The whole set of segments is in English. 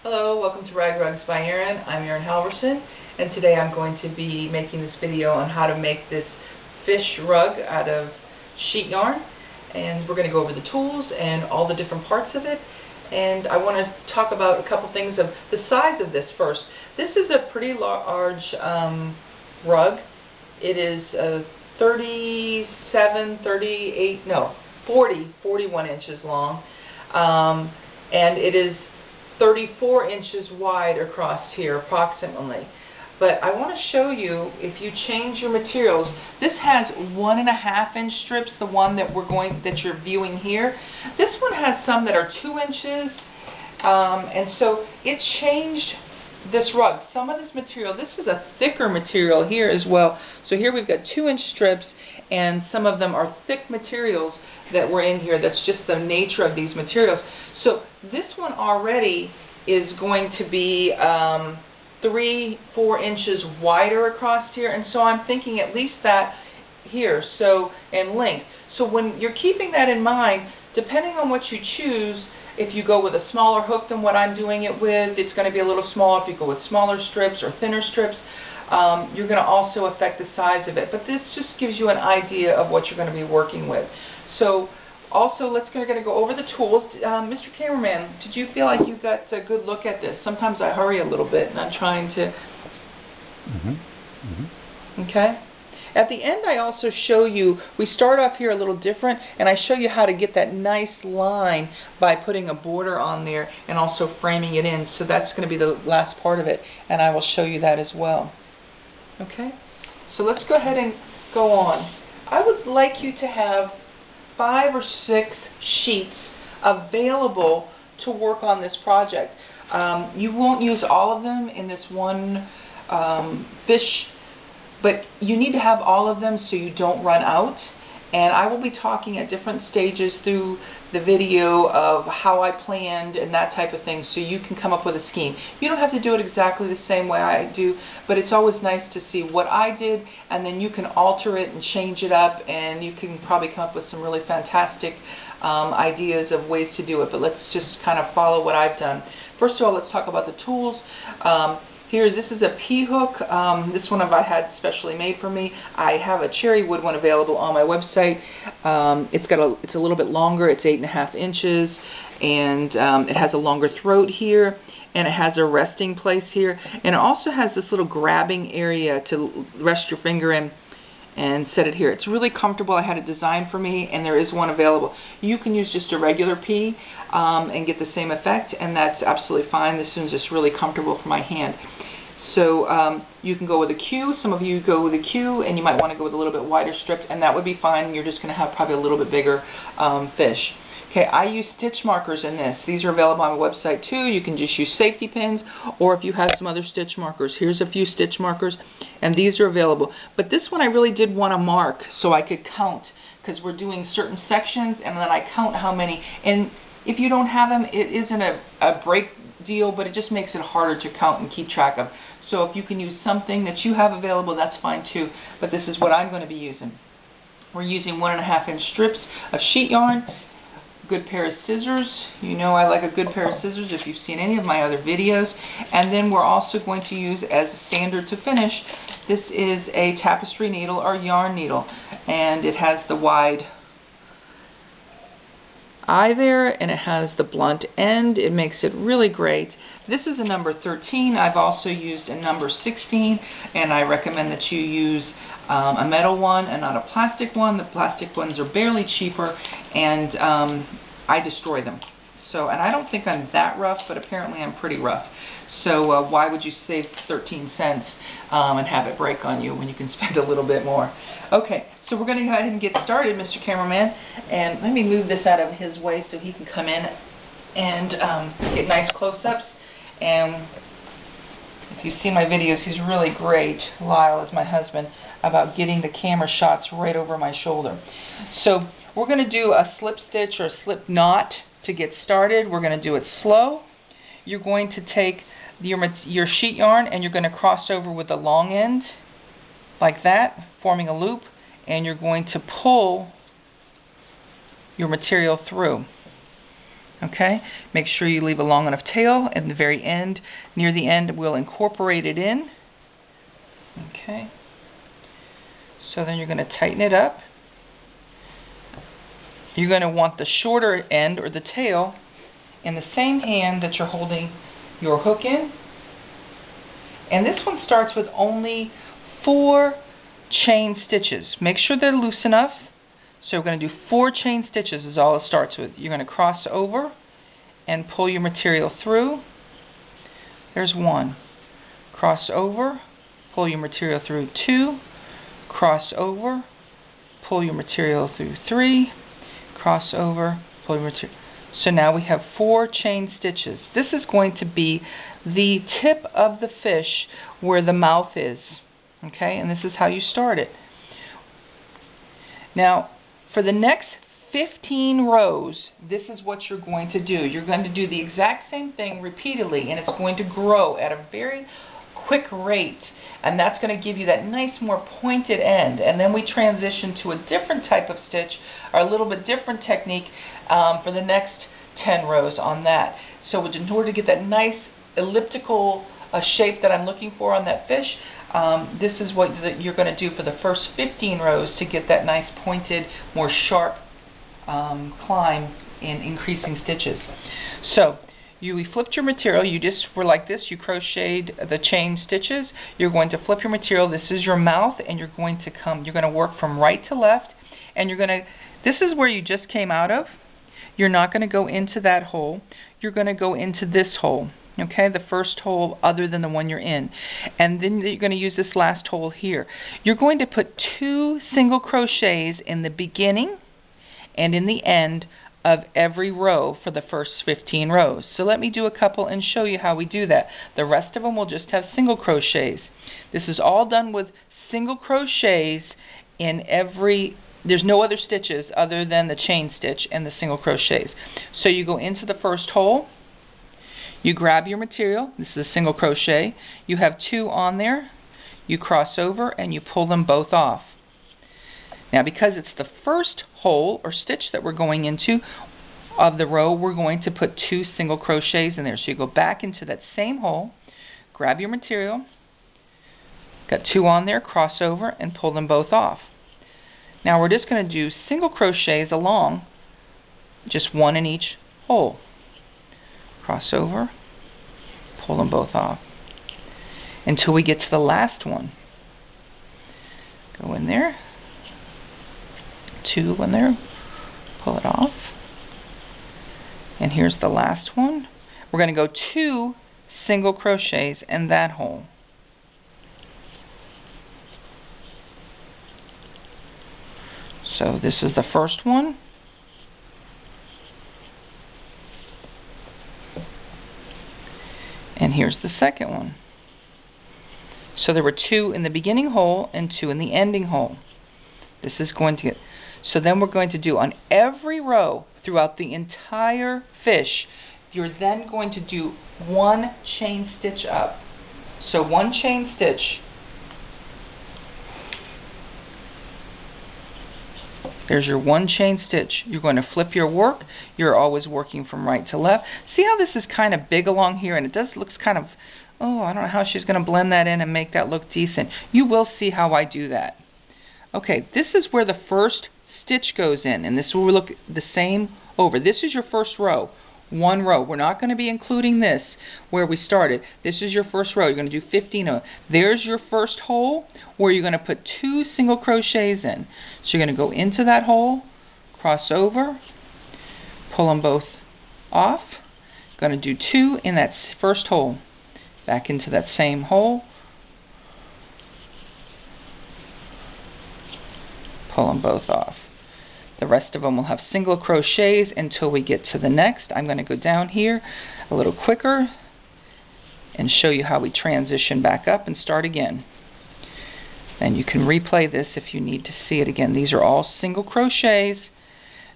Hello, welcome to Rag Rugs by Erin. I'm Erin Halvorsen, and today I'm going to be making this video on how to make this fish rug out of sheet yarn. And we're going to go over the tools and all the different parts of it. And I want to talk about a couple things of the size of this first. This is a pretty large rug. It is 41 inches long. And it is 34 inches wide across here approximately. But I want to show you, if you change your materials, this has 1.5 inch strips, the one that you're viewing here. This one has some that are 2 inches, and so it changed this rug. Some of this material, this is a thicker material here as well. So here we've got 2-inch strips, and some of them are thick materials that were in here. That's just the nature of these materials. So this one already is going to be 3-4 inches wider across here, and so I'm thinking at least that here, so in length. So when you're keeping that in mind, depending on what you choose, if you go with a smaller hook than what I'm doing it with, it's going to be a little smaller. If you go with smaller strips or thinner strips, you're going to also affect the size of it. But this just gives you an idea of what you're going to be working with. So also, we're going to go over the tools. Mr. Cameraman, did you feel like you got a good look at this? Sometimes I hurry a little bit and I'm trying to... Okay? At the end, I also show you, we start off here a little different, and I show you how to get that nice line by putting a border on there and also framing it in. So that's going to be the last part of it, and I will show you that as well. Okay? So let's go ahead and go on. I would like you to have 5 or 6 sheets available to work on this project. You won't use all of them in this one fish, but you need to have all of them so you don't run out. And I will be talking at different stages through the video of how I planned and that type of thing, so you can come up with a scheme. You don't have to do it exactly the same way I do, but it's always nice to see what I did, and then you can alter it and change it up, and you can probably come up with some really fantastic ideas of ways to do it. But let's just kind of follow what I've done. First of all, let's talk about the tools. Here, this is a P-hook. This one I had specially made for me. I have a cherry wood one available on my website. It's a little bit longer. It's 8.5 inches, and it has a longer throat here, and it has a resting place here, and it also has this little grabbing area to rest your finger in and set it here. It's really comfortable. I had it designed for me, and there is one available. You can use just a regular P and get the same effect, and that's absolutely fine. This one's just really comfortable for my hand. So you can go with a Q. Some of you go with a Q, and you might want to go with a little bit wider strip, and that would be fine. You're just going to have probably a little bit bigger fish. Okay, I use stitch markers in this. These are available on my website too. You can just use safety pins, or if you have some other stitch markers. Here's a few stitch markers, and these are available. But this one I really did want to mark so I could count, because we're doing certain sections, and then I count how many. And if you don't have them, it isn't a break deal, but it just makes it harder to count and keep track of. So if you can use something that you have available, that's fine too. But this is what I'm going to be using. We're using 1.5 inch strips of sheet yarn. Good pair of scissors. You know I like a good pair of scissors if you've seen any of my other videos. And then we're also going to use, as a standard to finish, this is a tapestry needle or yarn needle, and it has the wide eye there, and it has the blunt end. It makes it really great. This is a number 13. I've also used a number 16, and I recommend that you use a metal one and not a plastic one. The plastic ones are barely cheaper, and I destroy them. So, and I don't think I'm that rough, but apparently I'm pretty rough. So why would you save 13 cents and have it break on you when you can spend a little bit more? Okay, so we're going to go ahead and get started, Mr. Cameraman. And let me move this out of his way so he can come in and get nice close-ups. And if you've seen my videos, he's really great, Lyle is my husband, about getting the camera shots right over my shoulder. So we're going to do a slip stitch or a slip knot to get started. We're going to do it slow. You're going to take your sheet yarn and you're going to cross over with the long end like that, forming a loop, and you're going to pull your material through. Okay, make sure you leave a long enough tail. At the very end, near the end, we'll incorporate it in. Okay, so then you're going to tighten it up. You're going to want the shorter end, or the tail, in the same hand that you're holding your hook in. And this one starts with only 4 chain stitches. Make sure they're loose enough. So we're going to do 4 chain stitches is all it starts with. You're going to cross over and pull your material through. There's 1. Cross over, pull your material through. 2. Cross over, pull your material through. 3. Cross over, pull your material. So now we have 4 chain stitches. This is going to be the tip of the fish where the mouth is. Okay, and this is how you start it. Now, for the next 15 rows, this is what you're going to do. You're going to do the exact same thing repeatedly, and it's going to grow at a very quick rate. And that's going to give you that nice, more pointed end. And then we transition to a different type of stitch, or a little bit different technique for the next 10 rows on that. So in order to get that nice elliptical shape that I'm looking for on that fish, this is what you're going to do for the first 15 rows to get that nice pointed, more sharp climb in increasing stitches. So you flipped your material, you just were like this, you crocheted the chain stitches. You're going to flip your material, this is your mouth, and you're going to work from right to left, and this is where you just came out of. You're not going to go into that hole, you're going to go into this hole. Okay, the first hole other than the one you're in. And then you're going to use this last hole here. You're going to put 2 single crochets in the beginning and in the end of every row for the first 15 rows. So let me do a couple and show you how we do that. The rest of them will just have single crochets. This is all done with single crochets in every, there's no other stitches other than the chain stitch and the single crochets. So you go into the first hole, you grab your material, this is a single crochet, you have 2 on there, you cross over and you pull them both off. Now because it's the first hole or stitch that we're going into of the row, we're going to put 2 single crochets in there. So you go back into that same hole, grab your material, got 2 on there, cross over and pull them both off. Now we're just going to do single crochets along, just 1 in each hole. Cross over, pull them both off until we get to the last one. Go in there, 2 in there, pull it off, and here's the last one. We're going to go 2 single crochets in that hole. So this is the first one. And here's the second one. So there were 2 in the beginning hole and 2 in the ending hole. This is going to get, so then we're going to do on every row throughout the entire fish, you're then going to do 1 chain stitch up. So 1 chain stitch. There's your 1 chain stitch. You're going to flip your work. You're always working from right to left. See how this is kind of big along here, and it looks kind of, oh, I don't know how she's going to blend that in and make that look decent. You will see how I do that. Okay, this is where the first stitch goes in, and this will look the same over. This is your first row. 1 row. We're not going to be including this where we started. This is your first row. You're going to do 15 of them. There's your first hole where you're going to put 2 single crochets in. So you're going to go into that hole, cross over, pull them both off. Going to do 2 in that first hole. Back into that same hole. Pull them both off. The rest of them will have single crochets until we get to the next. I'm going to go down here a little quicker and show you how we transition back up and start again. And you can replay this if you need to see it again. These are all single crochets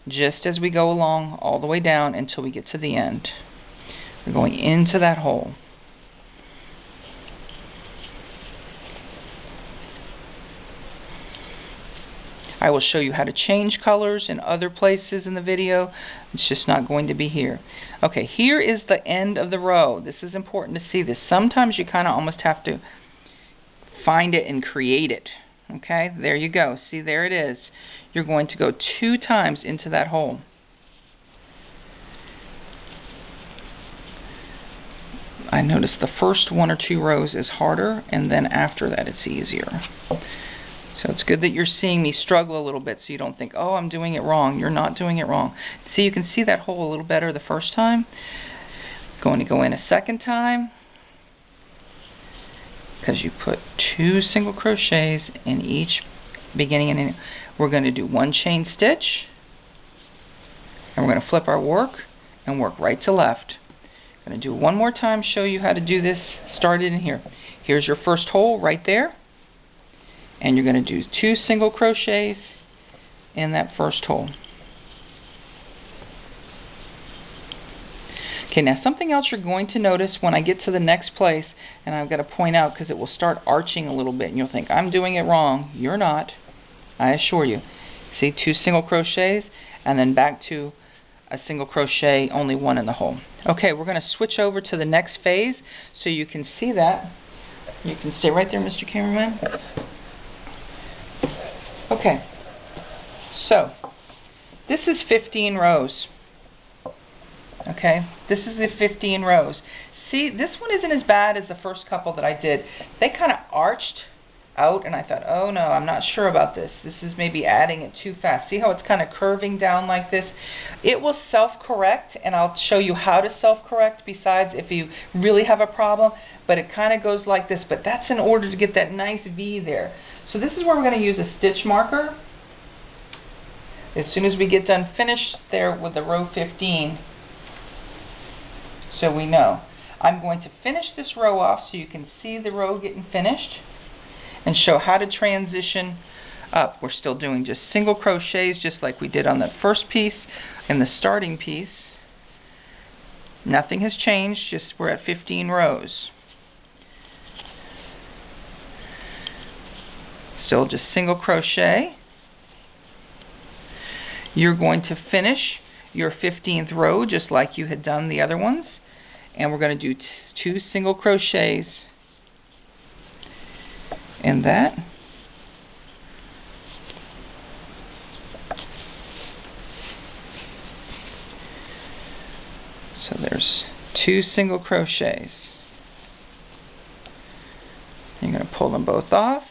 just as we go along all the way down until we get to the end. We're going into that hole. I will show you how to change colors in other places in the video. It's just not going to be here. Okay, here is the end of the row. This is important to see this. Sometimes you kind of almost have to find it and create it. Okay, there you go. See, there it is. You're going to go 2 times into that hole. I noticed the first 1 or 2 rows is harder, and then after that it's easier. So it's good that you're seeing me struggle a little bit so you don't think, oh, I'm doing it wrong. You're not doing it wrong. See, you can see that hole a little better the first time. Going to go in a second time because you put 2 single crochets in each beginning and end. We're going to do 1 chain stitch, and we're going to flip our work and work right to left. I'm going to do it one more time, show you how to do this. Start it in here. Here's your first hole right there. And you're going to do 2 single crochets in that first hole. Okay, now something else you're going to notice when I get to the next place, and I've got to point out because it will start arching a little bit, and you'll think, I'm doing it wrong. You're not, I assure you. See, 2 single crochets, and then back to a single crochet, only 1 in the hole. Okay, we're going to switch over to the next phase so you can see that. You can stay right there, Mr. Cameraman. Okay, so this is 15 rows. Okay, this is the 15 rows. See, this one isn't as bad as the first couple that I did. They kind of arched out, and I thought, oh no, I'm not sure about this. This is maybe adding it too fast. See how it's kind of curving down like this? It will self-correct, and I'll show you how to self-correct besides if you really have a problem, but it kind of goes like this, but that's in order to get that nice V there. So this is where we're going to use a stitch marker. As soon as we get done finished there with the row 15, so we know. I'm going to finish this row off so you can see the row getting finished and show how to transition up. We're still doing just single crochets just like we did on that first piece and the starting piece. Nothing has changed, just we're at 15 rows. Still just single crochet. You're going to finish your 15th row just like you had done the other ones, and we're going to do 2 single crochets in that. So there's 2 single crochets. You're going to pull them both off.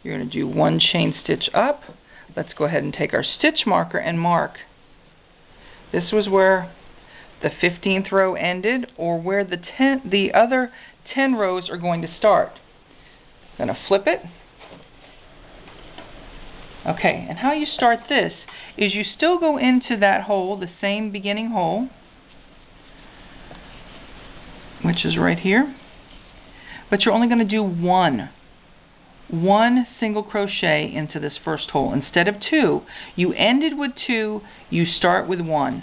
You're going to do 1 chain stitch up. Let's go ahead and take our stitch marker and mark. This was where the 15th row ended, or where the other 10 rows are going to start. I'm going to flip it. Okay, and how you start this is you still go into that hole, the same beginning hole, which is right here, but you're only going to do one single crochet into this first hole. Instead of 2, you ended with 2, you start with 1.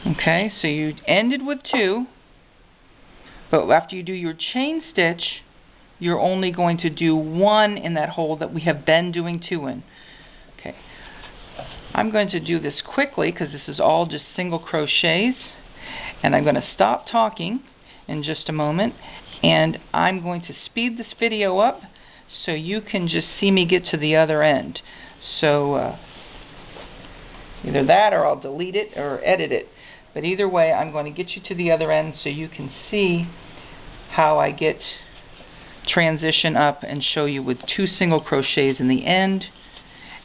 Okay, so you ended with 2, but after you do your chain stitch, you're only going to do 1 in that hole that we have been doing 2 in. Okay, I'm going to do this quickly because this is all just single crochets, and I'm going to stop talking in just a moment, and I'm going to speed this video up so you can just see me get to the other end. So either that or I'll delete it or edit it, but either way I'm going to get you to the other end so you can see how I get transition up and show you with 2 single crochets in the end,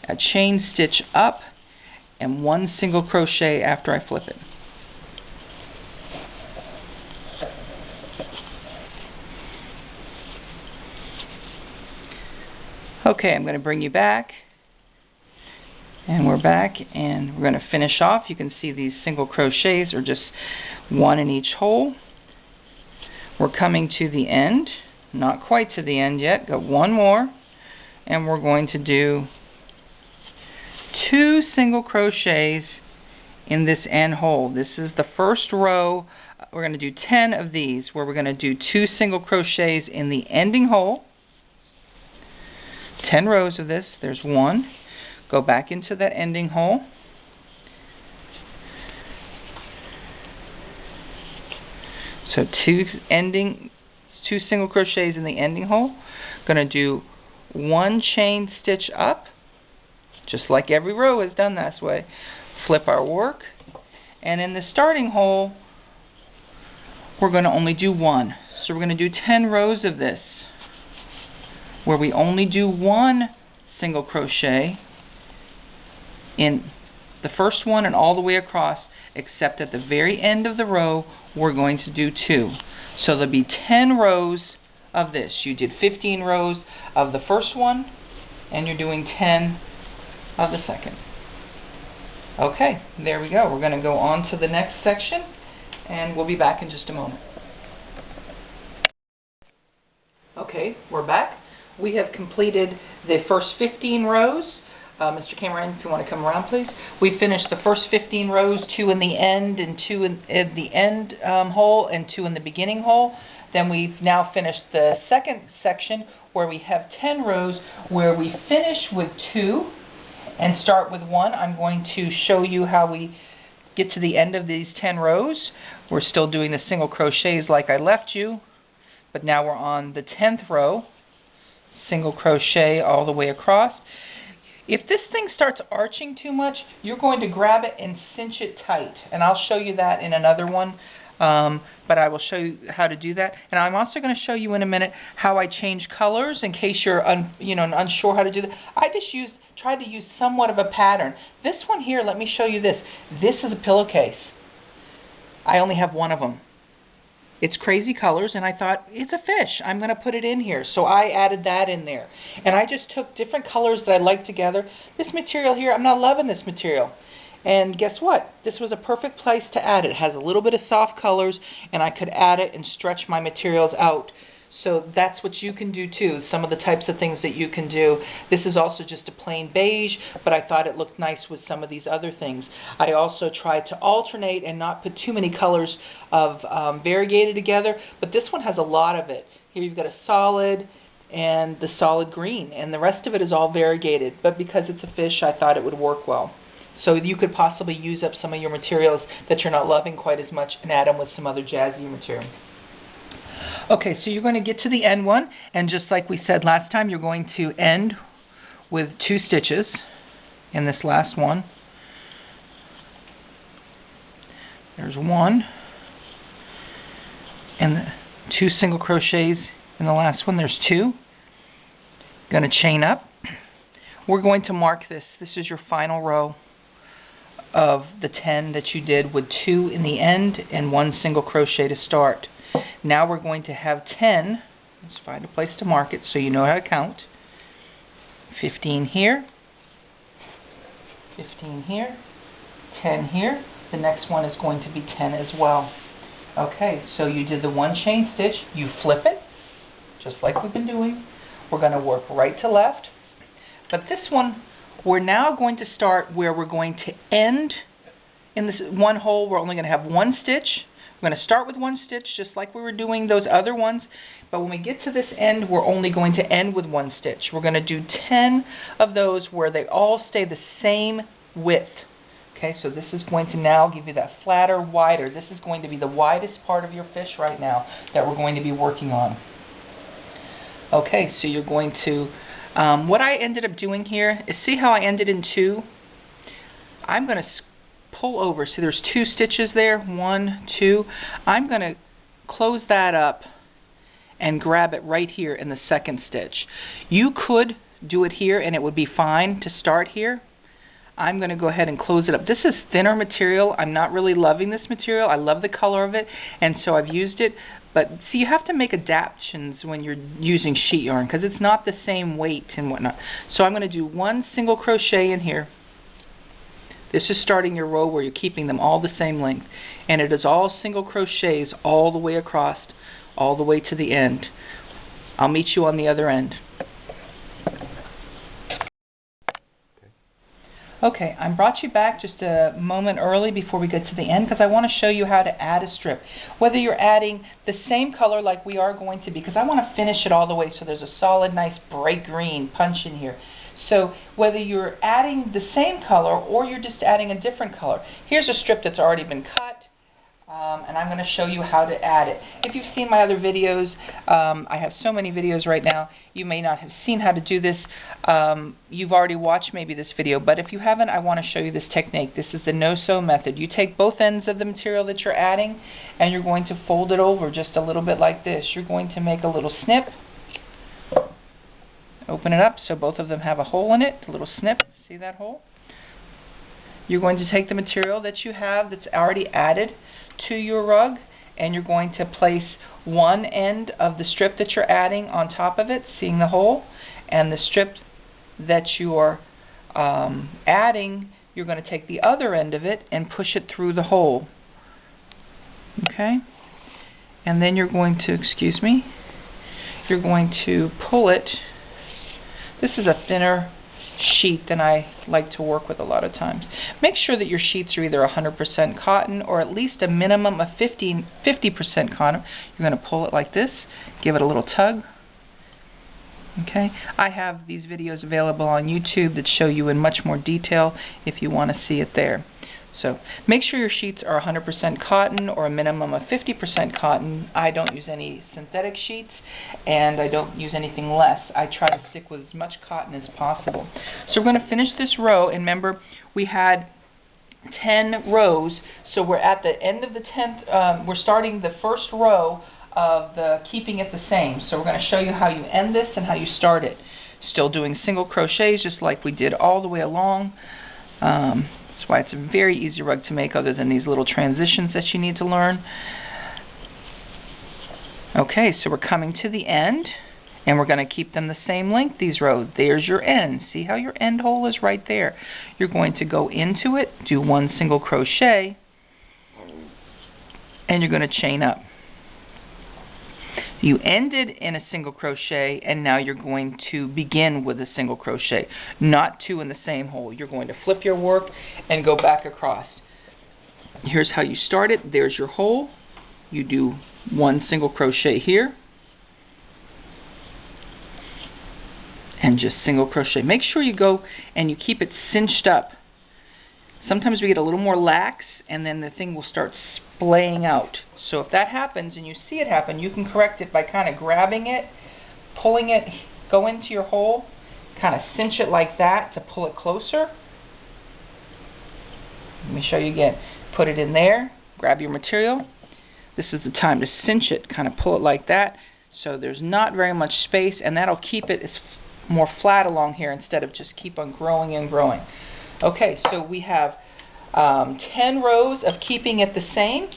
a chain stitch up, and 1 single crochet after I flip it. Okay, I'm going to bring you back, and we're back, and we're going to finish off. You can see these single crochets are just 1 in each hole. We're coming to the end, not quite to the end yet, got 1 more, and we're going to do 2 single crochets in this end hole. This is the first row. We're going to do 10 of these where we're going to do 2 single crochets in the ending hole. 10 rows of this. There's one. Go back into that ending hole. So two single crochets in the ending hole. Going to do one chain stitch up, just like every row is done this way. Flip our work, and in the starting hole we're going to only do one. So we're going to do 10 rows of this where we only do one single crochet in the first one and all the way across, except at the very end of the row we're going to do 2. So there'll be 10 rows of this. You did 15 rows of the first one and you're doing 10 of the second. Okay, there we go. We're going to go on to the next section and we'll be back in just a moment. Okay, we're back. We have completed the first 15 rows. Mr. Cameron, if you want to come around, please. We finished the first 15 rows, 2 in the end and 2 in the end hole and 2 in the beginning hole. Then we've now finished the second section where we have 10 rows where we finish with 2 and start with 1. I'm going to show you how we get to the end of these 10 rows. We're still doing the single crochets like I left you, but now we're on the 10th row. Single crochet all the way across. If this thing starts arching too much, you're going to grab it and cinch it tight. And I'll show you that in another one, but I will show you how to do that. And I'm also going to show you in a minute how I change colors in case you're unsure how to do that. I just tried to use somewhat of a pattern. This one here, let me show you this. This is a pillowcase. I only have one of them. It's crazy colors, and I thought, it's a fish. I'm going to put it in here. So I added that in there. And I just took different colors that I liked together. This material here, I'm not loving this material. And guess what? This was a perfect place to add it. It has a little bit of soft colors, and I could add it and stretch my materials out. So that's what you can do too, some of the types of things that you can do. This is also just a plain beige, but I thought it looked nice with some of these other things. I also tried to alternate and not put too many colors of variegated together, but this one has a lot of it. Here you've got a solid and the solid green, and the rest of it is all variegated, but because it's a fish, I thought it would work well. So you could possibly use up some of your materials that you're not loving quite as much and add them with some other jazzy material. Okay, so you're going to get to the end one, and just like we said last time, you're going to end with 2 stitches in this last one. There's 1, and 2 single crochets in the last one. There's 2. Going to chain up. We're going to mark this. This is your final row of the 10 that you did with 2 in the end and 1 single crochet to start. Now we're going to have 10. Let's find a place to mark it so you know how to count. 15 here, 15 here, 10 here. The next one is going to be 10 as well. Okay, so you did the 1 chain stitch. You flip it, just like we've been doing. We're going to work right to left. But this one, we're now going to start where we're going to end in this one hole. We're only going to have 1 stitch. We're going to start with 1 stitch just like we were doing those other ones, but when we get to this end, we're only going to end with 1 stitch. We're going to do 10 of those where they all stay the same width. Okay, so this is going to now give you that flatter, wider. This is going to be the widest part of your fish right now that we're going to be working on. Okay, so you're going to, what I ended up doing here is, see how I ended in 2? I'm going to pull over. So there's 2 stitches there, 1, 2. I'm going to close that up and grab it right here in the second stitch. You could do it here and it would be fine to start here. I'm going to go ahead and close it up. This is thinner material. I'm not really loving this material. I love the color of it, and so I've used it. But see, you have to make adaptations when you're using sheet yarn because it's not the same weight and whatnot. So I'm going to do 1 single crochet in here. This is starting your row where you're keeping them all the same length, and it is all single crochets all the way across, all the way to the end. I'll meet you on the other end. Okay, I brought you back just a moment early before we get to the end because I want to show you how to add a strip. Whether you're adding the same color like we are going to be, because I want to finish it all the way so there's a solid, nice, bright green punch in here. So whether you're adding the same color or you're just adding a different color, here's a strip that's already been cut. And I'm going to show you how to add it. If you've seen my other videos, I have so many videos right now, you may not have seen how to do this. You've already watched maybe this video, but if you haven't, I want to show you this technique. This is the no-sew method. You take both ends of the material that you're adding and you're going to fold it over just a little bit like this. You're going to make a little snip. Open it up so both of them have a hole in it, a little snip. See that hole? You're going to take the material that you have that's already added to your rug, and you're going to place one end of the strip that you're adding on top of it, seeing the hole, and the strip that you're adding, you're going to take the other end of it and push it through the hole. Okay? And then you're going to, you're going to pull it. This is a thinner sheet than I like to work with a lot of times. Make sure that your sheets are either 100% cotton or at least a minimum of 50% cotton. You're going to pull it like this, give it a little tug. Okay, I have these videos available on YouTube that show you in much more detail if you want to see it there. So make sure your sheets are 100% cotton or a minimum of 50% cotton. I don't use any synthetic sheets and I don't use anything less. I try to stick with as much cotton as possible. So we're going to finish this row, and remember we had 10 rows, so we're at the end of the 10th, we're starting the first row of the keeping it the same. So we're going to show you how you end this and how you start it. Still doing single crochets just like we did all the way along. That's why it's a very easy rug to make, other than these little transitions that you need to learn. Okay, so we're coming to the end, and we're going to keep them the same length, these rows. There's your end. See how your end hole is right there? You're going to go into it, do one single crochet, and you're going to chain up. You ended in a single crochet, and now you're going to begin with a single crochet, not two in the same hole. You're going to flip your work and go back across. Here's how you start it. There's your hole. You do one single crochet here, and just single crochet. Make sure you go and you keep it cinched up. Sometimes we get a little more lax, and then the thing will start splaying out. So if that happens and you see it happen, you can correct it by kind of grabbing it, pulling it, go into your hole, kind of cinch it like that to pull it closer. Let me show you again. Put it in there, grab your material. This is the time to cinch it, kind of pull it like that, so there's not very much space, and that'll keep it more flat along here instead of just keep on growing and growing. Okay, so we have 10 rows of keeping it the same.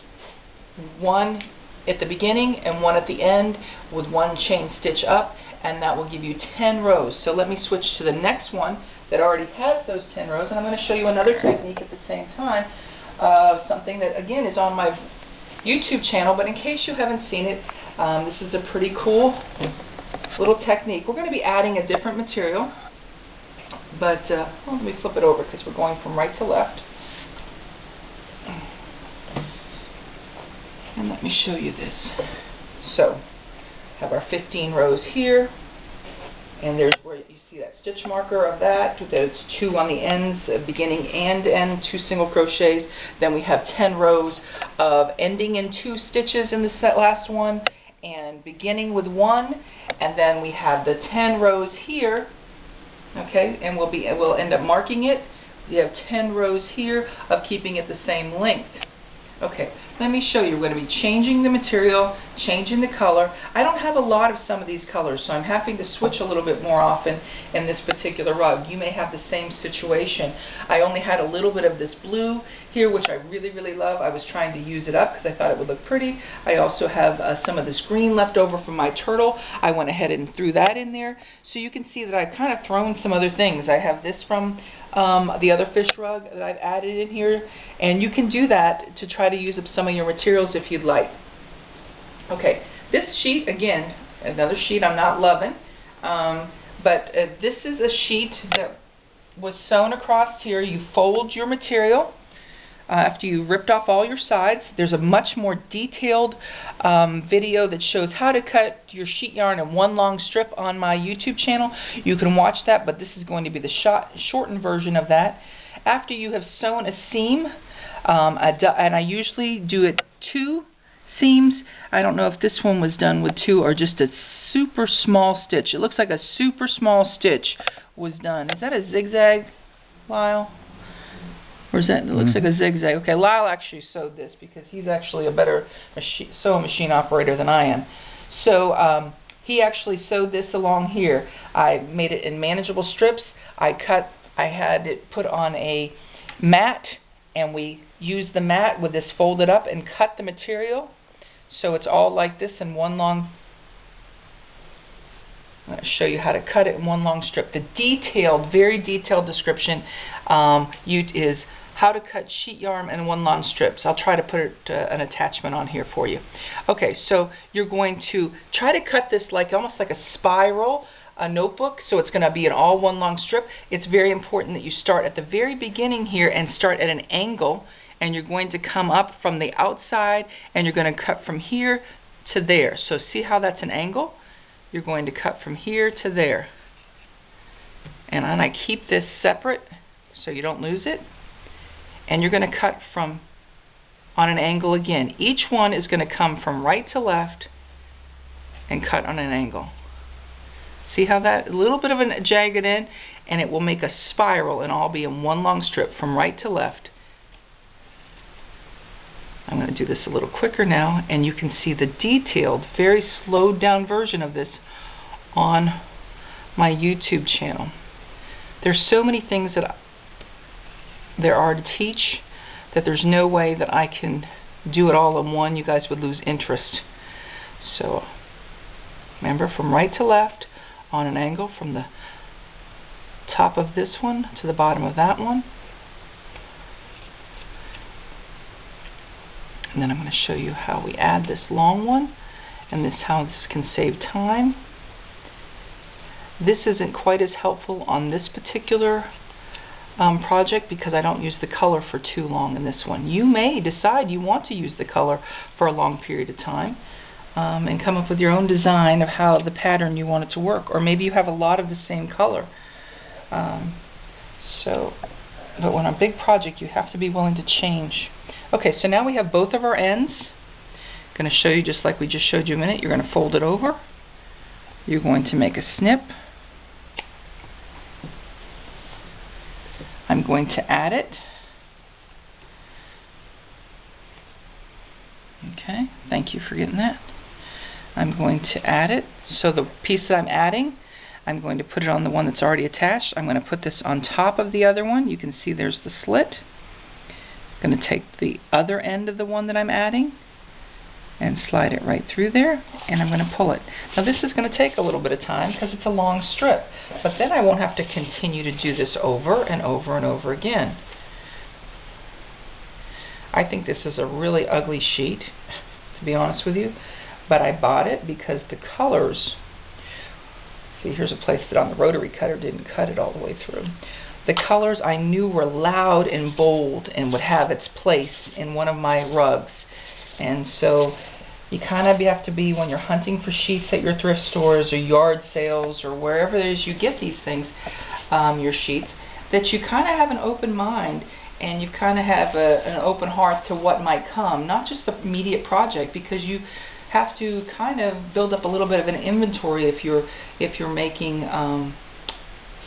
One at the beginning and one at the end with one chain stitch up, and that will give you 10 rows. So let me switch to the next one that already has those 10 rows, and I'm going to show you another technique at the same time, something that again is on my YouTube channel, but in case you haven't seen it, this is a pretty cool little technique. We're going to be adding a different material, but let me flip it over because we're going from right to left. And let me show you this. So, have our 15 rows here, and there's where you see that stitch marker of that. There's 2 on the ends, beginning and end, 2 single crochets. Then we have 10 rows of ending in 2 stitches in the last one, and beginning with 1. And then we have the 10 rows here. Okay, and we'll end up marking it. We have 10 rows here of keeping it the same length. Okay, let me show you. We're going to be changing the material, changing the color. I don't have a lot of some of these colors, so I'm having to switch a little bit more often in this particular rug. You may have the same situation. I only had a little bit of this blue here, which I really, really love. I was trying to use it up because I thought it would look pretty. I also have some of this green left over from my turtle. I went ahead and threw that in there. So you can see that I've kind of thrown some other things. I have this from the other fish rug that I've added in here, and you can do that to try to use up some of your materials if you'd like. Okay, this sheet, again, another sheet I'm not loving, but this is a sheet that was sewn across here, you fold your material. After you ripped off all your sides, there's a much more detailed video that shows how to cut your sheet yarn in one long strip on my YouTube channel. You can watch that, but this is going to be the shortened version of that. After you have sewn a seam, and I usually do it 2 seams. I don't know if this one was done with 2 or just a super small stitch. It looks like a super small stitch was done. Is that a zigzag, Lyle? Or is that, it looks like a zigzag. Okay, Lyle actually sewed this because he's actually a better sewing machine operator than I am. So he actually sewed this along here. I made it in manageable strips. I had it put on a mat, and we used the mat with this folded up and cut the material. So it's all like this in one long. I'm going to show you how to cut it in one long strip. The detailed, very detailed description is how to cut sheet yarn in one long strips. I'll try to put an attachment on here for you. Okay, so you're going to try to cut this like almost like a spiral, a notebook, so it's going to be an all one long strip. It's very important that you start at the very beginning here and start at an angle, and you're going to come up from the outside and you're going to cut from here to there. So see how that's an angle? You're going to cut from here to there. And I keep this separate so you don't lose it. And you're going to cut from on an angle again. Each one is going to come from right to left and cut on an angle. See how that, a little bit of a jagged end, and it will make a spiral and all be in one long strip from right to left. I'm going to do this a little quicker now, and you can see the detailed, very slowed down version of this on my YouTube channel. There's so many things that there are to teach that there's no way that I can do it all in one. You guys would lose interest. So remember, from right to left on an angle, from the top of this one to the bottom of that one. And then I'm going to show you how we add this long one, and how this can save time. This isn't quite as helpful on this particular project because I don't use the color for too long in this one. You may decide you want to use the color for a long period of time and come up with your own design of how the pattern you want it to work, or maybe you have a lot of the same color. But when a big project, you have to be willing to change. Okay, so now we have both of our ends. I'm going to show you just like we just showed you a minute. You're going to fold it over. You're going to make a snip. I'm going to add it. Okay, thank you for getting that. I'm going to add it. So the piece that I'm adding, I'm going to put it on the one that's already attached. I'm going to put this on top of the other one. You can see there's the slit. I'm going to take the other end of the one that I'm adding and slide it right through there, and I'm going to pull it. Now this is going to take a little bit of time because it's a long strip, but then I won't have to continue to do this over and over and over again. I think this is a really ugly sheet, to be honest with you, but I bought it because the colors, see, here's a place that on the rotary cutter didn't cut it all the way through. The colors I knew were loud and bold and would have its place in one of my rugs. And so you kind of have to be, when you're hunting for sheets at your thrift stores or yard sales or wherever it is you get these things, your sheets, that you kind of have an open mind and you kind of have an open heart to what might come, not just the immediate project, because you have to kind of build up a little bit of an inventory if you're making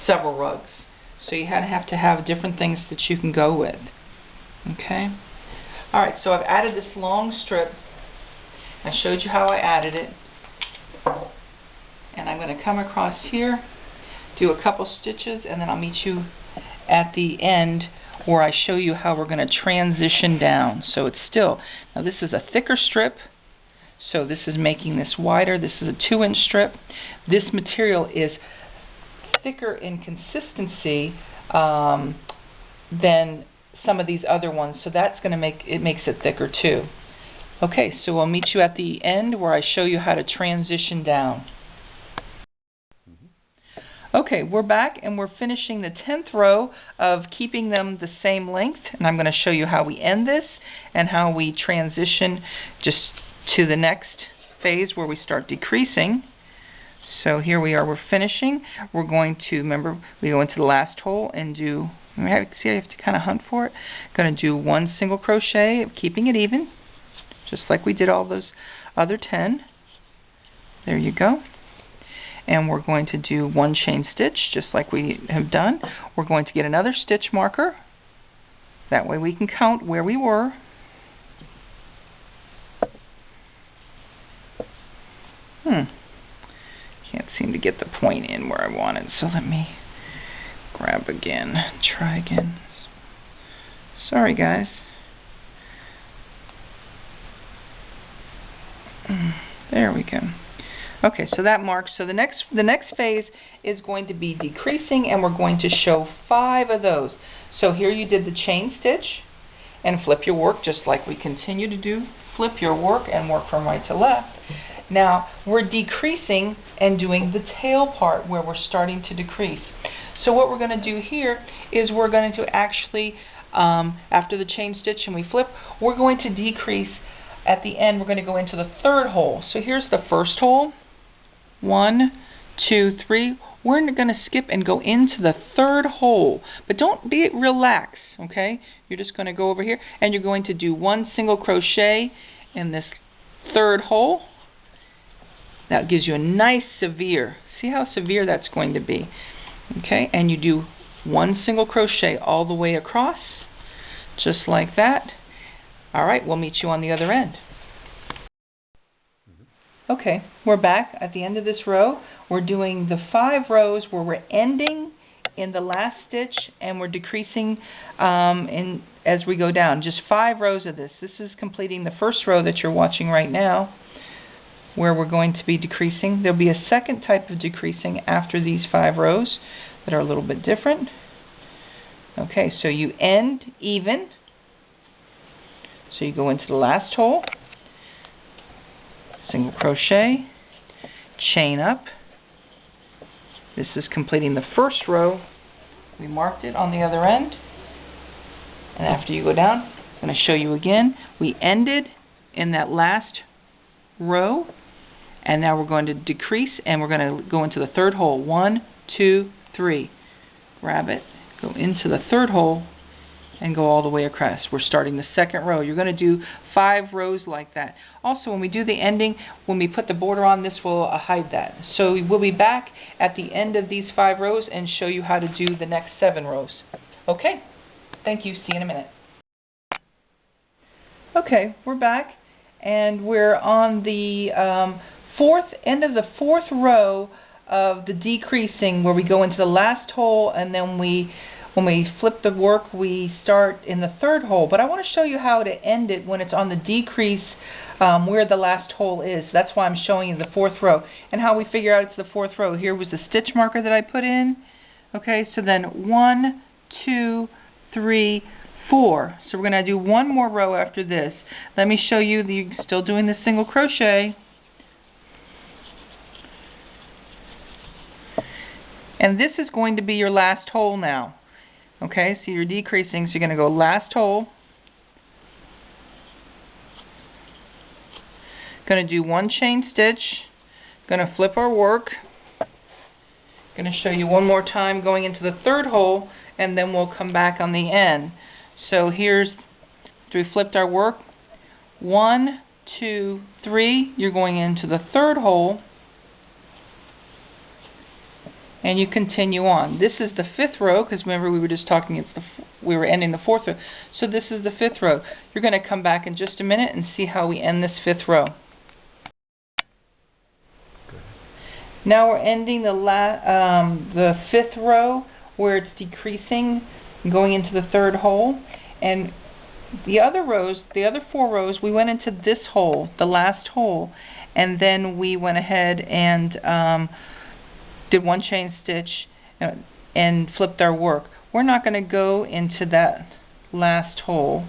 several rugs. So you have to have different things that you can go with. Okay? Alright, so I've added this long strip. I showed you how I added it. And I'm going to come across here, do a couple stitches, and then I'll meet you at the end where I show you how we're going to transition down. So it's still, now this is a thicker strip, so this is making this wider. This is a 2-inch strip. This material is thicker in consistency than some of these other ones, so that's going to makes it thicker too. Okay, so we'll meet you at the end where I show you how to transition down. Okay, we're back and we're finishing the 10th row of keeping them the same length, and I'm going to show you how we end this and how we transition just to the next phase where we start decreasing. So here we are, we're finishing. We're going to, remember, we go into the last hole and do, see, I have to kind of hunt for it. Going to do 1 single crochet, keeping it even, just like we did all those other 10. There you go. And we're going to do 1 chain stitch, just like we have done. We're going to get another stitch marker. That way we can count where we were. Can't seem to get the point in where I want it, so let me grab again, try again. Sorry guys. There we go. Okay, so that marks, so the next phase is going to be decreasing, and we're going to show 5 of those. So here you did the chain stitch and flip your work, just like we continue to do. Flip your work and work from right to left. Now we're decreasing and doing the tail part where we're starting to decrease. So what we're going to do here is we're going to actually, after the chain stitch and we flip, we're going to decrease. At the end, we're going to go into the 3rd hole. So here's the 1st hole. 1, 2, 3. We're going to skip and go into the 3rd hole. But don't be relaxed, okay? You're just going to go over here and you're going to do 1 single crochet in this 3rd hole. That gives you a nice severe. See how severe that's going to be. Okay, and you do 1 single crochet all the way across, just like that. Alright, we'll meet you on the other end. Okay, we're back at the end of this row. We're doing the 5 rows where we're ending in the last stitch and we're decreasing as we go down. Just 5 rows of this. This is completing the 1st row that you're watching right now, where we're going to be decreasing. There'll be a second type of decreasing after these 5 rows that are a little bit different. Okay, so you end even. So you go into the last hole, single crochet, chain up. This is completing the 1st row. We marked it on the other end. And after you go down, I'm going to show you again. We ended in that last row, and now we're going to decrease and we're going to go into the 3rd hole. 1, 2, 3. Grab it, go into the 3rd hole, and go all the way across. We're starting the 2nd row. You're going to do 5 rows like that. Also, when we do the ending, when we put the border on, this will hide that. So we'll be back at the end of these 5 rows and show you how to do the next 7 rows. Okay, thank you. See you in a minute. Okay, we're back, and we're on the end of the 4th row of the decreasing, where we go into the last hole, and then when we flip the work, we start in the 3rd hole. But I want to show you how to end it when it's on the decrease, where the last hole is. That's why I'm showing you the 4th row. And how we figure out it's the 4th row. Here was the stitch marker that I put in. Okay, so then 1, 2, 3, 4. So we're going to do 1 more row after this. Let me show you, you're still doing the single crochet. And this is going to be your last hole now. Okay, so you're decreasing, so you're going to go last hole. Going to do 1 chain stitch. Going to flip our work. Going to show you one more time going into the 3rd hole, and then we'll come back on the end. So here's, we flipped our work. 1, 2, 3. You're going into the 3rd hole. And you continue on. This is the 5th row, because remember we were just talking, we were ending the 4th row. So this is the 5th row. You're going to come back in just a minute and see how we end this 5th row. Now we're ending the 5th row, where it's decreasing and going into the 3rd hole. And the other rows, the other 4 rows, we went into this hole, the last hole, and then we went ahead and did 1 chain stitch and flipped our work. We're not going to go into that last hole.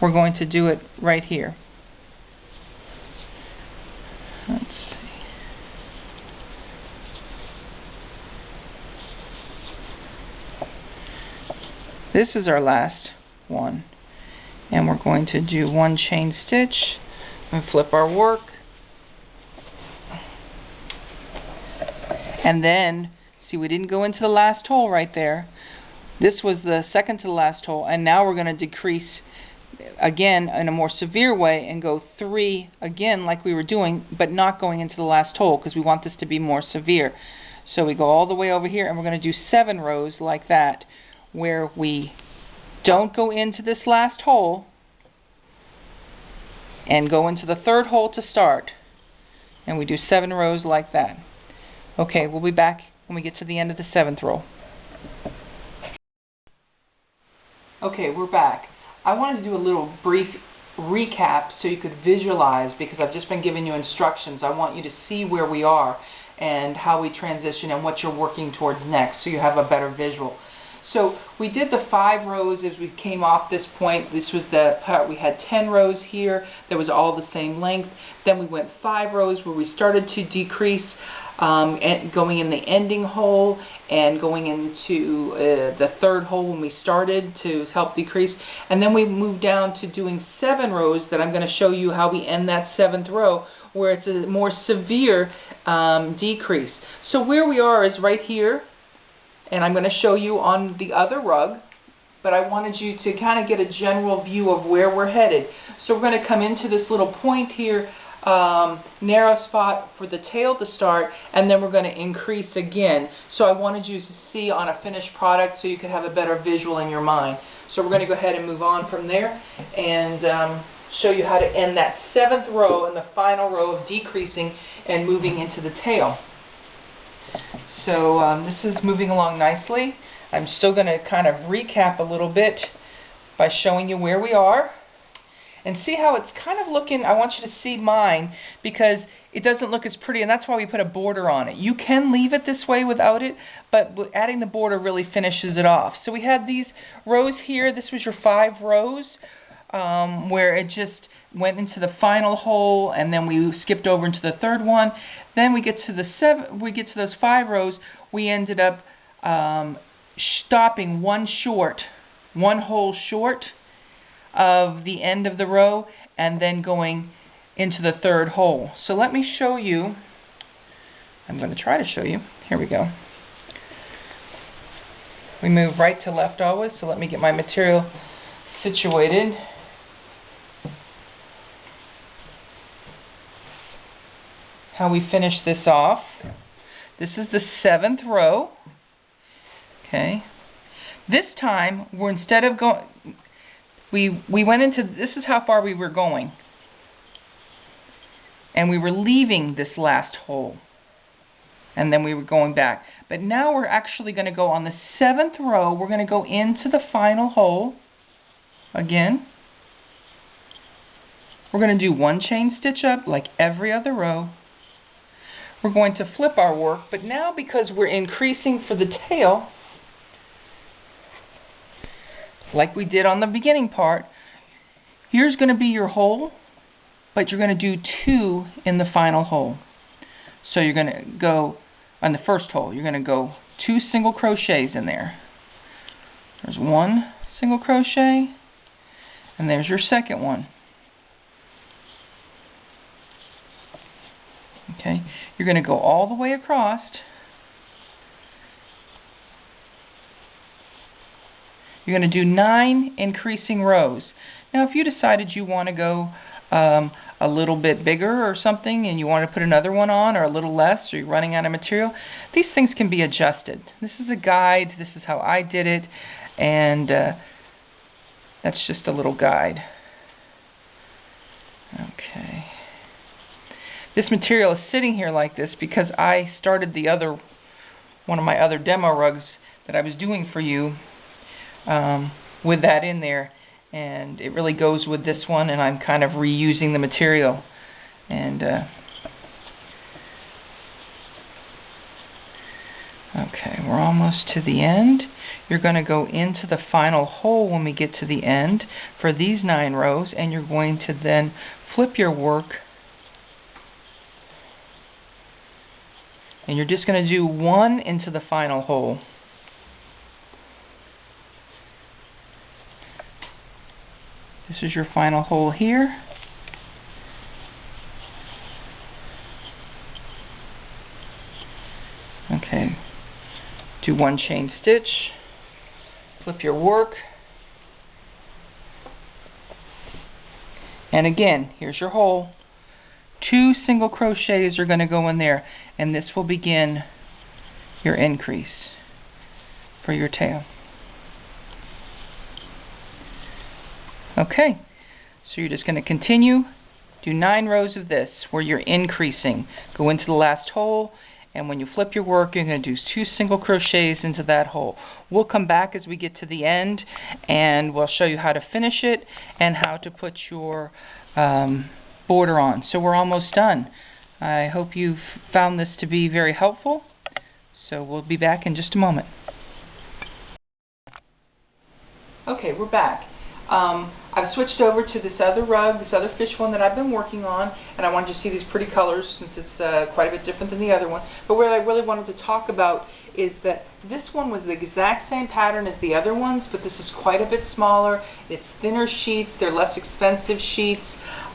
We're going to do it right here. Let's see. this is our last one. And we're going to do one chain stitch and flip our work. And then, see, we didn't go into the last hole right there. This was the second to the last hole, and now we're going to decrease again in a more severe way and go 3 again like we were doing, but not going into the last hole because we want this to be more severe. So we go all the way over here, and we're going to do 7 rows like that, where we don't go into this last hole and go into the third hole to start. And we do 7 rows like that. Okay, we'll be back when we get to the end of the 7th row. Okay, we're back. I wanted to do a little brief recap so you could visualize, because I've just been giving you instructions. I want you to see where we are and how we transition and what you're working towards next, so you have a better visual. So we did the 5 rows as we came off this point. This was the part we had 10 rows here that was all the same length. Then we went 5 rows where we started to decrease, going in the ending hole and going into the third hole when we started to help decrease. And then we moved down to doing 7 rows that I'm going to show you how we end that 7th row, where it's a more severe decrease. So where we are is right here, and I'm going to show you on the other rug, but I wanted you to kind of get a general view of where we're headed. So we're going to come into this little point here, narrow spot for the tail to start, and then we're going to increase again. So I wanted you to see on a finished product so you could have a better visual in your mind. So we're going to go ahead and move on from there and show you how to end that 7th row and the final row of decreasing and moving into the tail. So this is moving along nicely. I'm still going to kind of recap a little bit by showing you where we are. And see how it's kind of looking. I want you to see mine because it doesn't look as pretty, and that's why we put a border on it. You can leave it this way without it, but adding the border really finishes it off. So we had these rows here. This was your 5 rows where it just went into the final hole, and then we skipped over into the 3rd one. Then we get to the those 5 rows. We ended up stopping one hole short of the end of the row, and then going into the 3rd hole. So let me show you. I'm going to try to show you. Here we go. We move right to left always, so let me get my material situated. How we finish this off. This is the 7th row. Okay. This time, we're instead of going, we went into, this is how far we were going. And we were leaving this last hole. And then we were going back. But now we're actually going to go on the 7th row. We're going to go into the final hole again. We're going to do one chain stitch up like every other row. We're going to flip our work, but now because we're increasing for the tail, like we did on the beginning part, here's going to be your hole, but you're going to do 2 in the final hole. So you're going to go on the first hole, you're going to go 2 single crochets in there. There's 1 single crochet, and there's your second one. Okay, you're going to go all the way across. You're going to do 9 increasing rows. Now if you decided you want to go a little bit bigger or something, and you want to put another one on, or a little less, or you're running out of material, these things can be adjusted. This is a guide. This is how I did it, and that's just a little guide. Okay. This material is sitting here like this because I started one of my other demo rugs that I was doing for you with that in there, and it really goes with this one, and I'm kind of reusing the material. And okay, we're almost to the end. You're going to go into the final hole when we get to the end for these 9 rows, and you're going to then flip your work, and you're just going to do 1 into the final hole. is your final hole here. Okay, do 1 chain stitch, flip your work, and again, here's your hole. 2 single crochets are going to go in there, and this will begin your increase for your tail. Okay, so you're just going to continue, do 9 rows of this where you're increasing. Go into the last hole, and when you flip your work, you're going to do 2 single crochets into that hole. We'll come back as we get to the end, and we'll show you how to finish it and how to put your border on. So we're almost done. I hope you've found this to be very helpful. So we'll be back in just a moment. Okay, we're back. I've switched over to this other rug, this other fish one that I've been working on, and I wanted you to see these pretty colors since it's quite a bit different than the other one. But what I really wanted to talk about is that this one was the exact same pattern as the other ones, but this is quite a bit smaller. It's thinner sheets, they're less expensive sheets.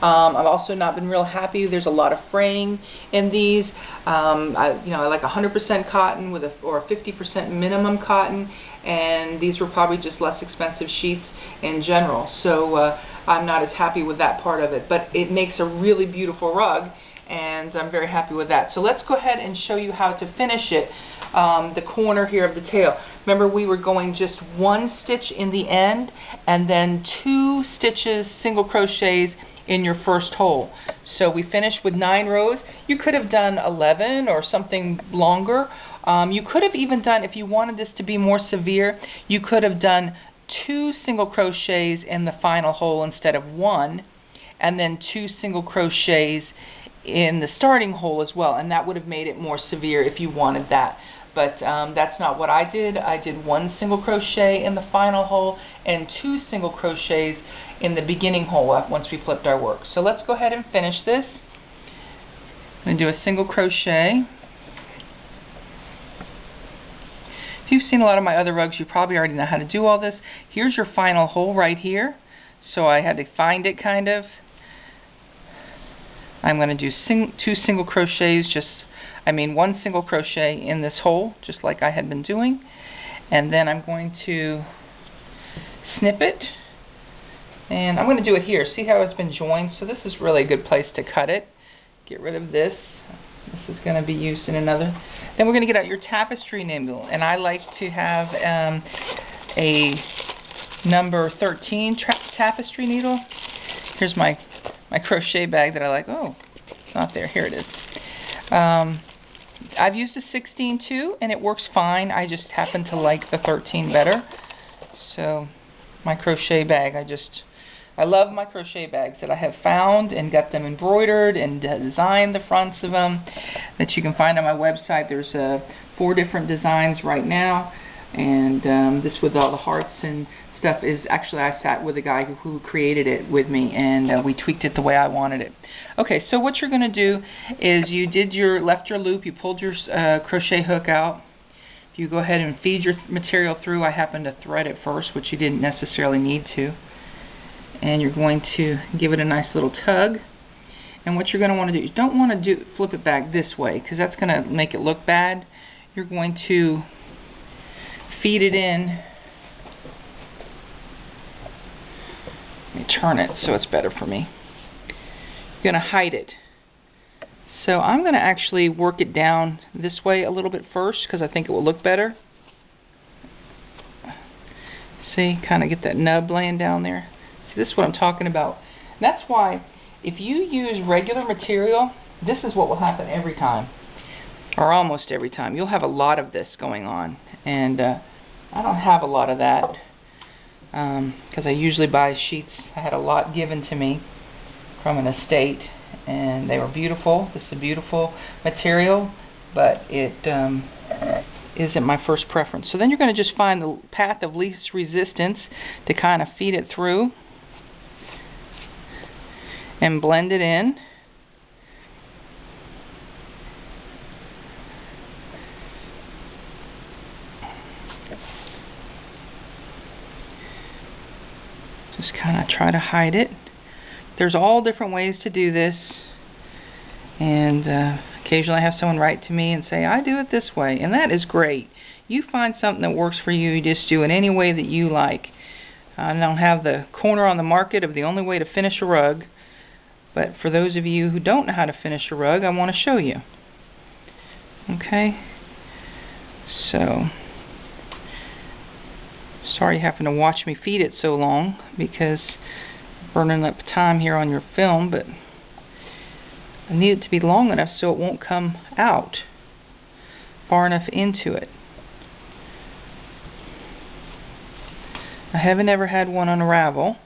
I've also not been real happy. There's a lot of fraying in these. I like 100% cotton with or a 50% minimum cotton, and these were probably just less expensive sheets in general. So I'm not as happy with that part of it, but it makes a really beautiful rug, and I'm very happy with that. So let's go ahead and show you how to finish it. The corner here of the tail. Remember, we were going just 1 stitch in the end, and then 2 stitches, single crochets in your first hole. So we finished with 9 rows. You could have done 11 or something longer. You could have even done, if you wanted this to be more severe, you could have done 2 single crochets in the final hole instead of 1, and then 2 single crochets in the starting hole as well, and that would have made it more severe if you wanted that. But that's not what I did. I did 1 single crochet in the final hole and 2 single crochets in the beginning hole once we flipped our work. So let's go ahead and finish this. I'm going to do a single crochet. If you've seen a lot of my other rugs, you probably already know how to do all this. Here's your final hole right here. So I had to find it kind of. I'm going to do 2 single crochets, 1 single crochet in this hole, just like I had been doing. And then I'm going to snip it. And I'm going to do it here. See how it's been joined? So this is really a good place to cut it. Get rid of this. This is going to be used in another. Then we're going to get out your tapestry needle. And I like to have a number 13 tapestry needle. Here's my crochet bag that I like. Oh, it's not there. Here it is. I've used a 16 too, and it works fine. I just happen to like the 13 better. So my crochet bag, I love my crochet bags that I have found and got them embroidered and designed the fronts of them that you can find on my website. There's 4 different designs right now, and this with all the hearts and stuff is actually, I sat with a guy who created it with me, and we tweaked it the way I wanted it. Okay, so what you're going to do is you left your loop, you pulled your crochet hook out. You go ahead and feed your material through. I happen to thread it first, which you didn't necessarily need to. And you're going to give it a nice little tug. And what you're going to want to do, you don't want to flip it back this way, because that's going to make it look bad. You're going to feed it in. Let me turn it so it's better for me. You're going to hide it. So I'm going to actually work it down this way a little bit first, because I think it will look better. See, kind of get that nub laying down there. See, this is what I'm talking about. And that's why if you use regular material, this is what will happen every time, or almost every time. You'll have a lot of this going on, and I don't have a lot of that because I usually buy sheets. I had a lot given to me from an estate, and they were beautiful. This is a beautiful material, but it isn't my first preference. So then you're going to just find the path of least resistance to kind of feed it through and blend it in. Just kind of try to hide it. There's all different ways to do this, and occasionally I have someone write to me and say, I do it this way, and that is great. You find something that works for you, you just do it any way that you like. I don't have the corner on the market of the only way to finish a rug, but for those of you who don't know how to finish a rug, I want to show you. Okay, so sorry you're having to watch me feed it so long, because burning up time here on your film, but I need it to be long enough so it won't come out far enough into it. I haven't ever had one unravel,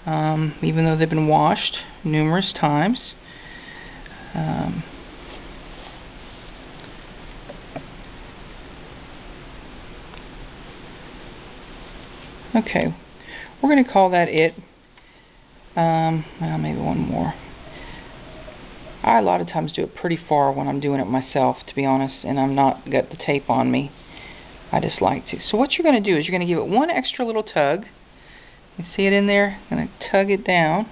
even though they've been washed numerous times. Okay, we're going to call that it. Well, maybe one more. I a lot of times do it pretty far when I'm doing it myself, to be honest, and I'm not got the tape on me. I just like to. So what you're going to do is you're going to give it one extra little tug. You see it in there? I'm going to tug it down.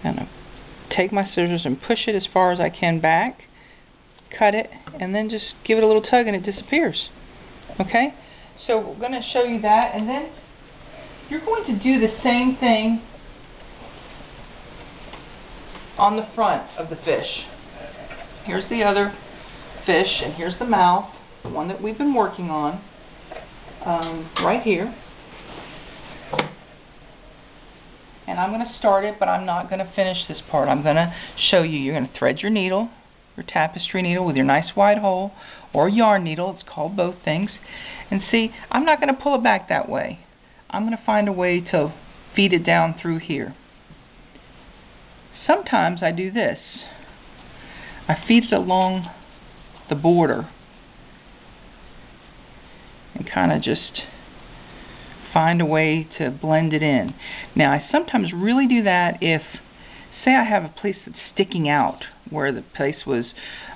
I'm going to take my scissors and push it as far as I can back, cut it, and then just give it a little tug and it disappears. Okay? So we're going to show you that, and then you're going to do the same thing on the front of the fish. Here's the other fish, and here's the mouth, the one that we've been working on, right here. And I'm going to start it, but I'm not going to finish this part. I'm going to show you. You're going to thread your needle, your tapestry needle with your nice wide hole, or yarn needle. It's called both things. And see, I'm not going to pull it back that way. I'm going to find a way to feed it down through here. Sometimes I do this. I feed it along the border and kind of just find a way to blend it in. Now, I sometimes really do that if, say I have a place that's sticking out where the place was,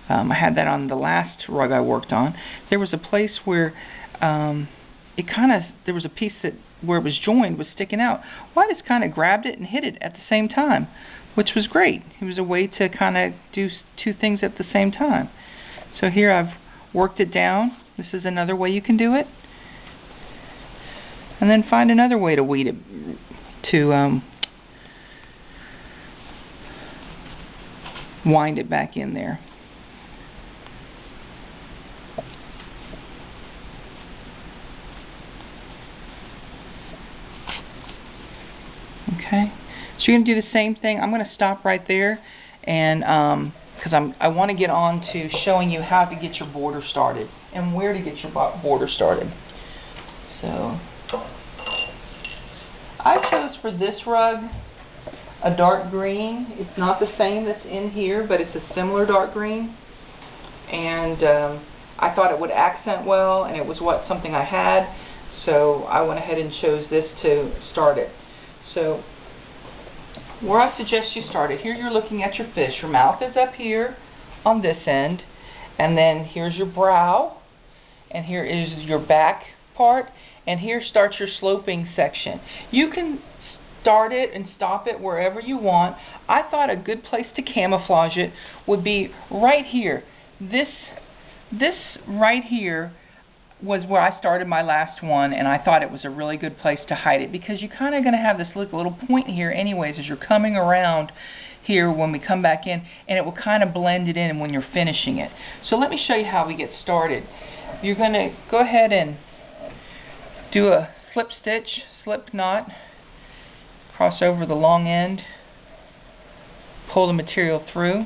I had that on the last rug I worked on. There was a place where there was a piece that where it was joined was sticking out. Well, I just kind of grabbed it and hit it at the same time, which was great. It was a way to kind of do two things at the same time. So here I've worked it down. This is another way you can do it. And then find another way to weed it, to wind it back in there. Okay, so you're going to do the same thing. I'm going to stop right there, and because I want to get on to showing you how to get your border started and where to get your border started. So I chose for this rug a dark green. It's not the same that's in here, but it's a similar dark green, and I thought it would accent well, and it was something I had, so I went ahead and chose this to start it. So where I suggest you start it, here you're looking at your fish. Your mouth is up here on this end, and then here's your brow, and here is your back part, and here starts your sloping section. You can start it and stop it wherever you want. I thought a good place to camouflage it would be right here. This right here was where I started my last one, and I thought it was a really good place to hide it, because you're kind of going to have this little point here anyways as you're coming around here when we come back in, and it will kind of blend it in when you're finishing it. So let me show you how we get started. You're going to go ahead and do a slip stitch, slip knot, cross over the long end, pull the material through,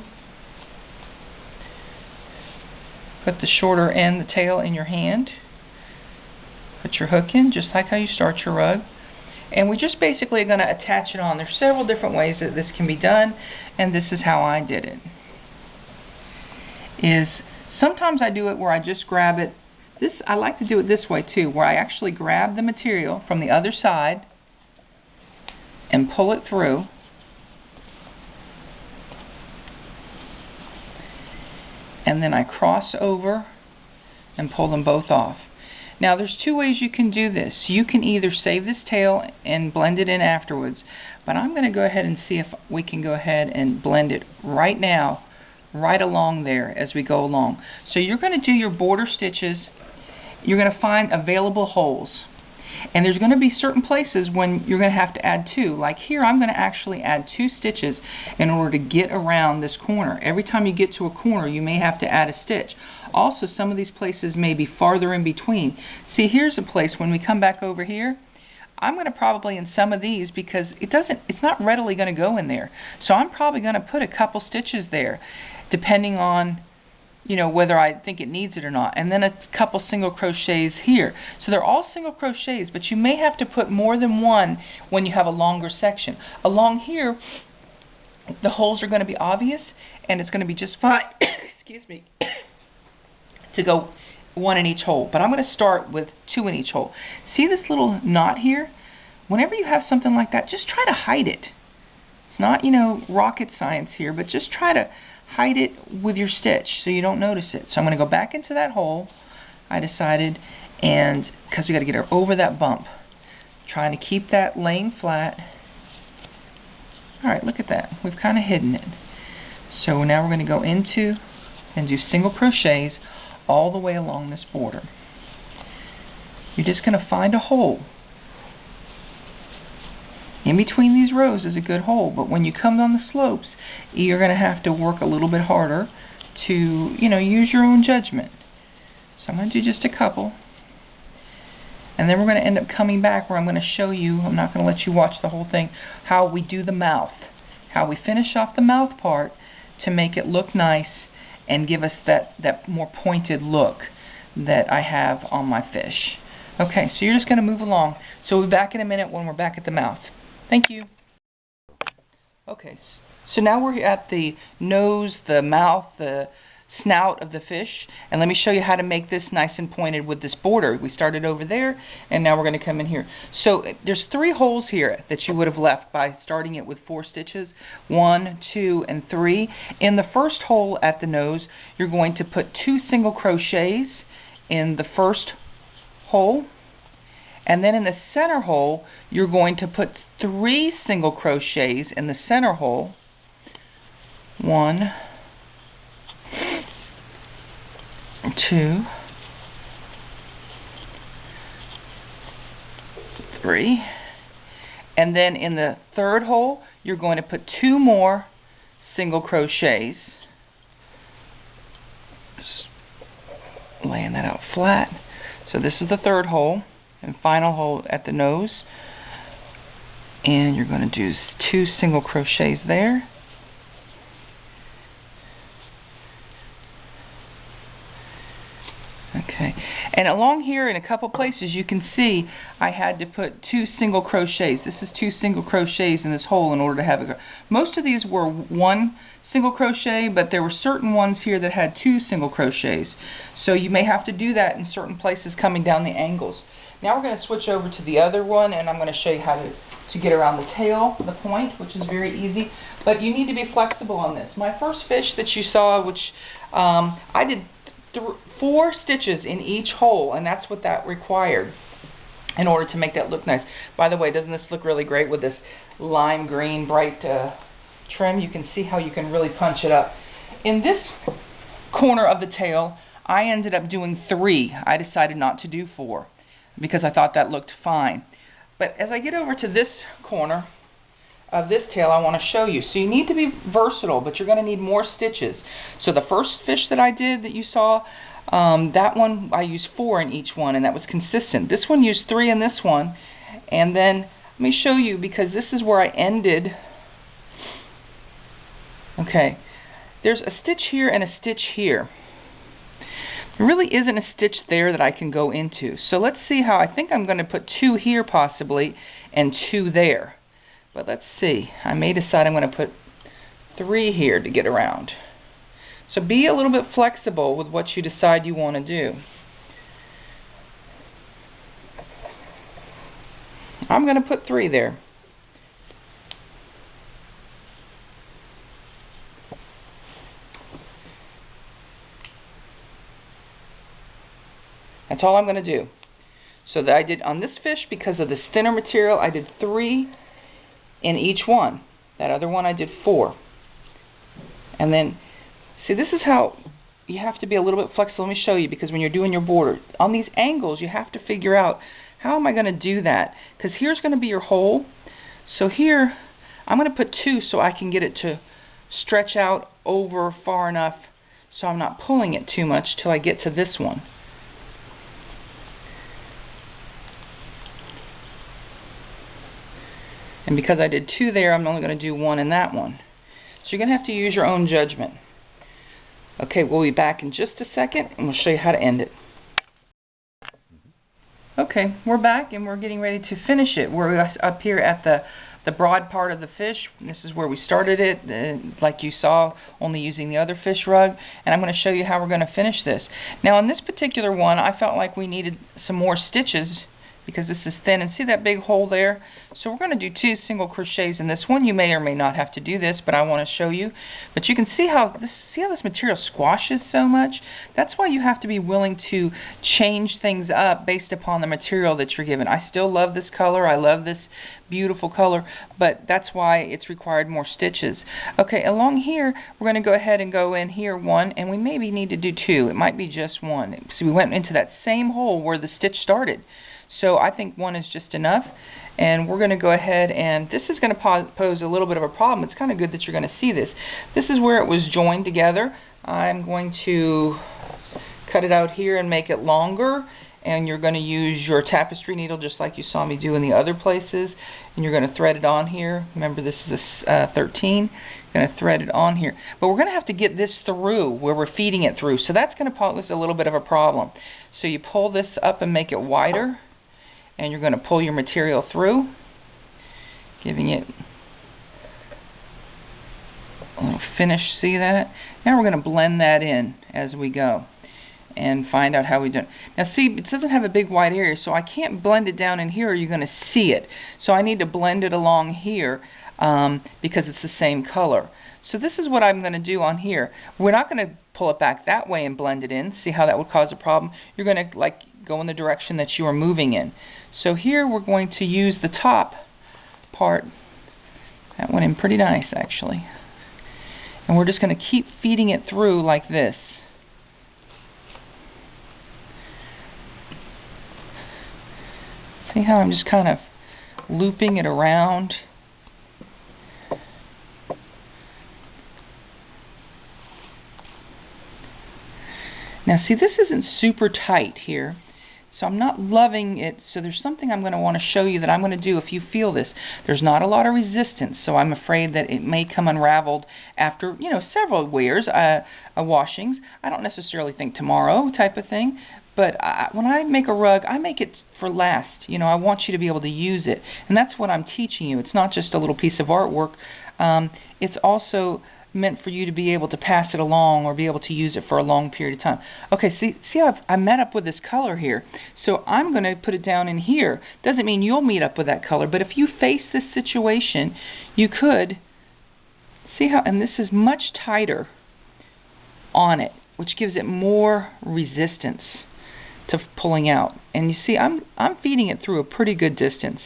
put the shorter end, the tail, in your hand, put your hook in just like how you start your rug, and we just basically are going to attach it on. There's several different ways that this can be done, and this is how I did it. Sometimes I do it where I just grab it. I like to do it this way too, where I actually grab the material from the other side and pull it through, and then I cross over and pull them both off. Now there's two ways you can do this. You can either save this tail and blend it in afterwards, but I'm going to go ahead and see if we can go ahead and blend it right now, right along there as we go along. So you're going to do your border stitches. You're going to find available holes. And there's going to be certain places when you're going to have to add two. Like here, I'm going to actually add 2 stitches in order to get around this corner. Every time you get to a corner, you may have to add a stitch. Also, some of these places may be farther in between. See, here's a place when we come back over here, I'm going to probably in some of these, because it's not readily going to go in there. So I'm probably going to put a couple stitches there, depending on, you know, whether I think it needs it or not, and then a couple single crochets here. So they're all single crochets, but you may have to put more than one when you have a longer section. Along here, the holes are going to be obvious, and it's going to be just fine excuse me, to go 1 in each hole. But I'm going to start with 2 in each hole. See this little knot here? Whenever you have something like that, just try to hide it. It's not, you know, rocket science here, but just try to hide it with your stitch so you don't notice it. So I'm going to go back into that hole, I decided, and because we got to get her over that bump. Trying to keep that laying flat. Alright, look at that. We've kind of hidden it. So now we're going to go into and do single crochets all the way along this border. You're just going to find a hole. In between these rows is a good hole, but when you come down the slopes, you're going to have to work a little bit harder to, you know, use your own judgment. So I'm going to do just a couple. And then we're going to end up coming back where I'm going to show you, I'm not going to let you watch the whole thing, how we do the mouth. How we finish off the mouth part to make it look nice and give us that more pointed look that I have on my fish. Okay, so you're just going to move along. So we'll be back in a minute when we're back at the mouth. Thank you. Okay, so now we're at the nose, the mouth, the snout of the fish, and let me show you how to make this nice and pointed with this border. We started over there, and now we're going to come in here. So there's 3 holes here that you would have left by starting it with 4 stitches, 1, 2, and 3. In the first hole at the nose, you're going to put 2 single crochets in the first hole, and then in the center hole, you're going to put 3 single crochets in the center hole. 1, 2, 3, and then in the third hole you're going to put 2 more single crochets. Just laying that out flat. So this is the third hole and final hole at the nose, and you're going to do 2 single crochets there. Okay, and along here in a couple places you can see I had to put 2 single crochets. This is 2 single crochets in this hole in order to have it. Most of these were 1 single crochet, but there were certain ones here that had 2 single crochets. So you may have to do that in certain places coming down the angles. Now we're going to switch over to the other one, and I'm going to show you how to get around the tail, the point, which is very easy. But you need to be flexible on this. My first fish that you saw, which I did 4 stitches in each hole, and that's what that required in order to make that look nice. By the way, doesn't this look really great with this lime green bright trim? You can see how you can really punch it up. In this corner of the tail, I ended up doing 3. I decided not to do 4 because I thought that looked fine. But as I get over to this corner of this tail, I want to show you. So you need to be versatile, but you're going to need more stitches. So the first fish that I did that you saw, that one I used 4 in each one, and that was consistent. This one used 3 in this one, and then let me show you, because this is where I ended. Okay, there's a stitch here and a stitch here. There really isn't a stitch there that I can go into. So let's see how, I think I'm going to put 2 here possibly and 2 there. But let's see. I may decide I'm going to put 3 here to get around. So be a little bit flexible with what you decide you want to do. I'm going to put 3 there. That's all I'm going to do. So that I did on this fish, because of this thinner material, I did 3 in each one. That other one I did 4. And then, see, this is how you have to be a little bit flexible. Let me show you, because when you're doing your border, on these angles, you have to figure out, how am I going to do that? Because here's going to be your hole. So here, I'm going to put 2 so I can get it to stretch out over far enough so I'm not pulling it too much till I get to this one. And because I did 2 there, I'm only going to do 1 in that one. So you're going to have to use your own judgment. Okay, we'll be back in just a second, and we'll show you how to end it. Okay, we're back, and we're getting ready to finish it. We're up here at the broad part of the fish. This is where we started it, like you saw, only using the other fish rug. And I'm going to show you how we're going to finish this. Now, on this particular one, I felt like we needed some more stitches, because this is thin, and see that big hole there? So we're going to do 2 single crochets in this one. You may or may not have to do this, but I want to show you. But you can see how this material squashes so much. That's why you have to be willing to change things up based upon the material that you're given. I still love this color. I love this beautiful color, but that's why it's required more stitches. Okay, along here, we're going to go ahead and go in here 1, and we maybe need to do 2. It might be just 1. So we went into that same hole where the stitch started. So I think 1 is just enough, and we're going to go ahead, and this is going to pose a little bit of a problem. It's kind of good that you're going to see this. This is where it was joined together. I'm going to cut it out here and make it longer, and you're going to use your tapestry needle just like you saw me do in the other places, and you're going to thread it on here. Remember, this is a 13. You're going to thread it on here. But we're going to have to get this through where we're feeding it through, so that's going to pose a little bit of a problem. So you pull this up and make it wider, and you're going to pull your material through, giving it a little finish. See that? Now we're going to blend that in as we go and find out how we do it. Now see, it doesn't have a big wide area, so I can't blend it down in here or you're going to see it. So I need to blend it along here because it's the same color. So this is what I'm going to do on here. We're not going to pull it back that way and blend it in. See how that would cause a problem? You're going to go in the direction that you are moving in. So here we're going to use the top part. That went in pretty nice, actually. And we're just going to keep feeding it through like this. See how I'm just kind of looping it around? Now see, this isn't super tight here, so I'm not loving it. So there's something I'm going to want to show you that I'm going to do if you feel this. There's not a lot of resistance, so I'm afraid that it may come unraveled after, several wears, washings. I don't necessarily think tomorrow type of thing, but when I make a rug, I make it for last. I want you to be able to use it, and that's what I'm teaching you. It's not just a little piece of artwork. It's also meant for you to be able to pass it along or be able to use it for a long period of time. Okay, see how I met up with this color here. So I'm going to put it down in here. Doesn't mean you'll meet up with that color, but if you face this situation, you could see how, and this is much tighter on it, which gives it more resistance to pulling out. And you see, I'm feeding it through a pretty good distance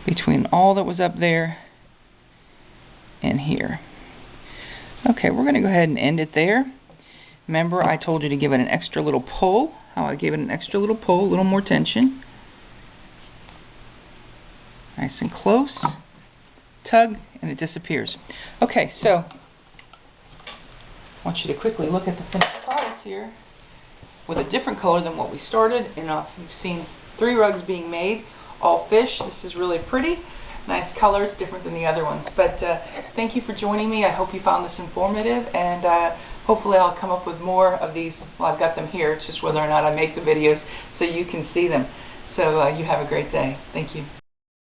between all that was up there and here. Okay, we're going to go ahead and end it there. Remember, I told you to give it an extra little pull. How I gave it an extra little pull, a little more tension. Nice and close. Tug, and it disappears. Okay, so I want you to quickly look at the finished product here with a different color than what we started. And you've seen 3 rugs being made, all fish. This is really pretty. Nice colors, different than the other ones. But thank you for joining me. I hope you found this informative, and hopefully I'll come up with more of these. Well, I've got them here. It's just whether or not I make the videos so you can see them. So you have a great day. Thank you.